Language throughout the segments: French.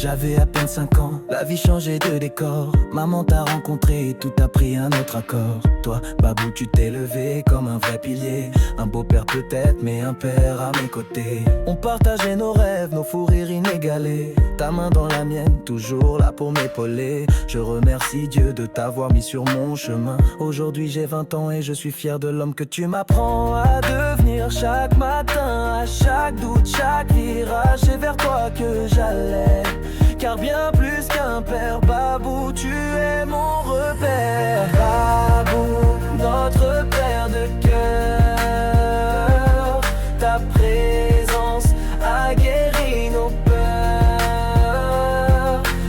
J'avais à peine 5 ans, la vie changeait de décor. Maman t'a rencontré et tout a pris un autre accord. Toi, Babou, tu t'es levé comme un vrai pilier. Un beau père peut-être, mais un père à mes côtés. On partageait nos rêves, nos fous rires inégalés. Ta main dans la mienne, toujours là pour m'épauler. Je remercie Dieu de t'avoir mis sur mon chemin. Aujourd'hui j'ai 20 ans et je suis fier de l'homme que tu m'apprends à devenir. Chaque matin, à chaque doute, chaque virage, c'est vers toi que j'allais. Car bien plus qu'un père, Babou, tu es mon repère. Babou, notre père de cœur, ta présence a guéri nos peurs.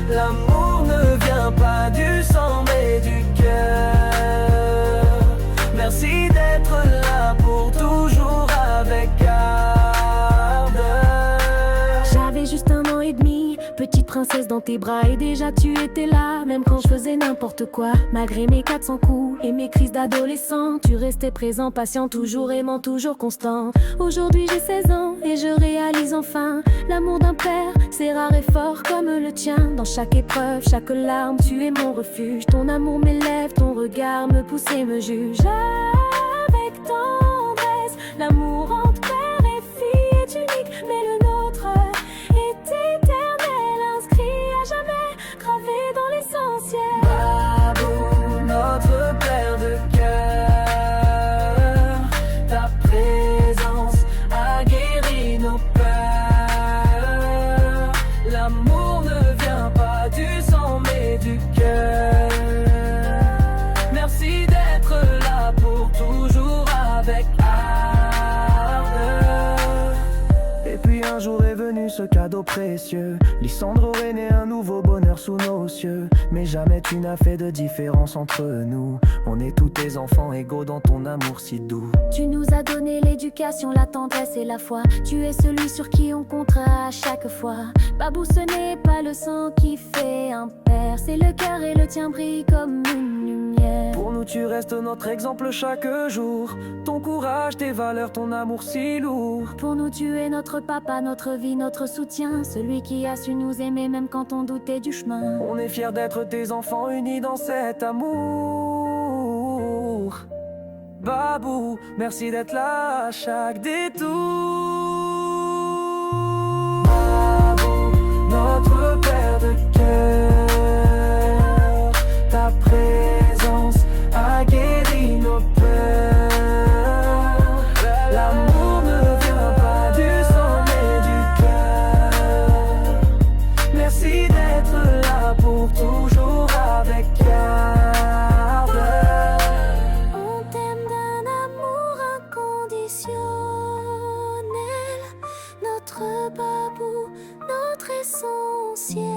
L'amour ne vient pas du sang mais du cœur. Merci d'être là pour toujours avec ardeur. J'avais juste 1 an et demi, petite princesse dans tes bras, et déjà tu étais là, même quand je faisais n'importe quoi. Malgré mes 400 coups et mes crises d'adolescent, tu restais présent, patient, toujours aimant, toujours constant. Aujourd'hui j'ai 16 ans et je réalise enfin l'amour d'un père, c'est rare et fort comme le tien. Dans chaque épreuve, chaque larme, tu es mon refuge. Ton amour m'élève, ton regard me pousse et me juge. Avec tendresse, l'amour entre père et fille est unique, mais le nôtre est éternel, inscrit à jamais, gravé dans l'essentiel. Babou, notre père de cœur, ta présence a guéri nos peurs. L'amour ne vient pas du sang mais du cœur. Merci d'être là pour toujours avec ardeur. Et puis un jour est venu ce cadeau précieux. Lysandre aurait né un nouveau bonheur sous nos cieux. Mais jamais tu n'as fait de différence entre nous. On est tous tes enfants égaux dans ton amour si doux. Tu nous as donné l'éducation, la tendresse et la foi. Tu es celui sur qui on comptera à chaque fois. Babou, ce n'est pas le sang qui fait un père, c'est le cœur, et le tien brille comme une lumière. Pour nous tu restes notre exemple chaque jour. Ton courage, tes valeurs, ton amour si lourd. Pour nous tu es notre papa, notre vie, notre soutien, celui qui a su nous aimer même quand on doutait du chemin. On est fiers d'être tes enfants unis dans cet amour. Babou, merci d'être là à chaque détour. Babou, notre père de cœur, ta présence a guéri nos peurs. L'amour ne vient pas du sang mais du cœur. Merci d'être là pour toujours avec ardeur. On t'aime d'un amour inconditionnel, notre Babou, notre essentiel.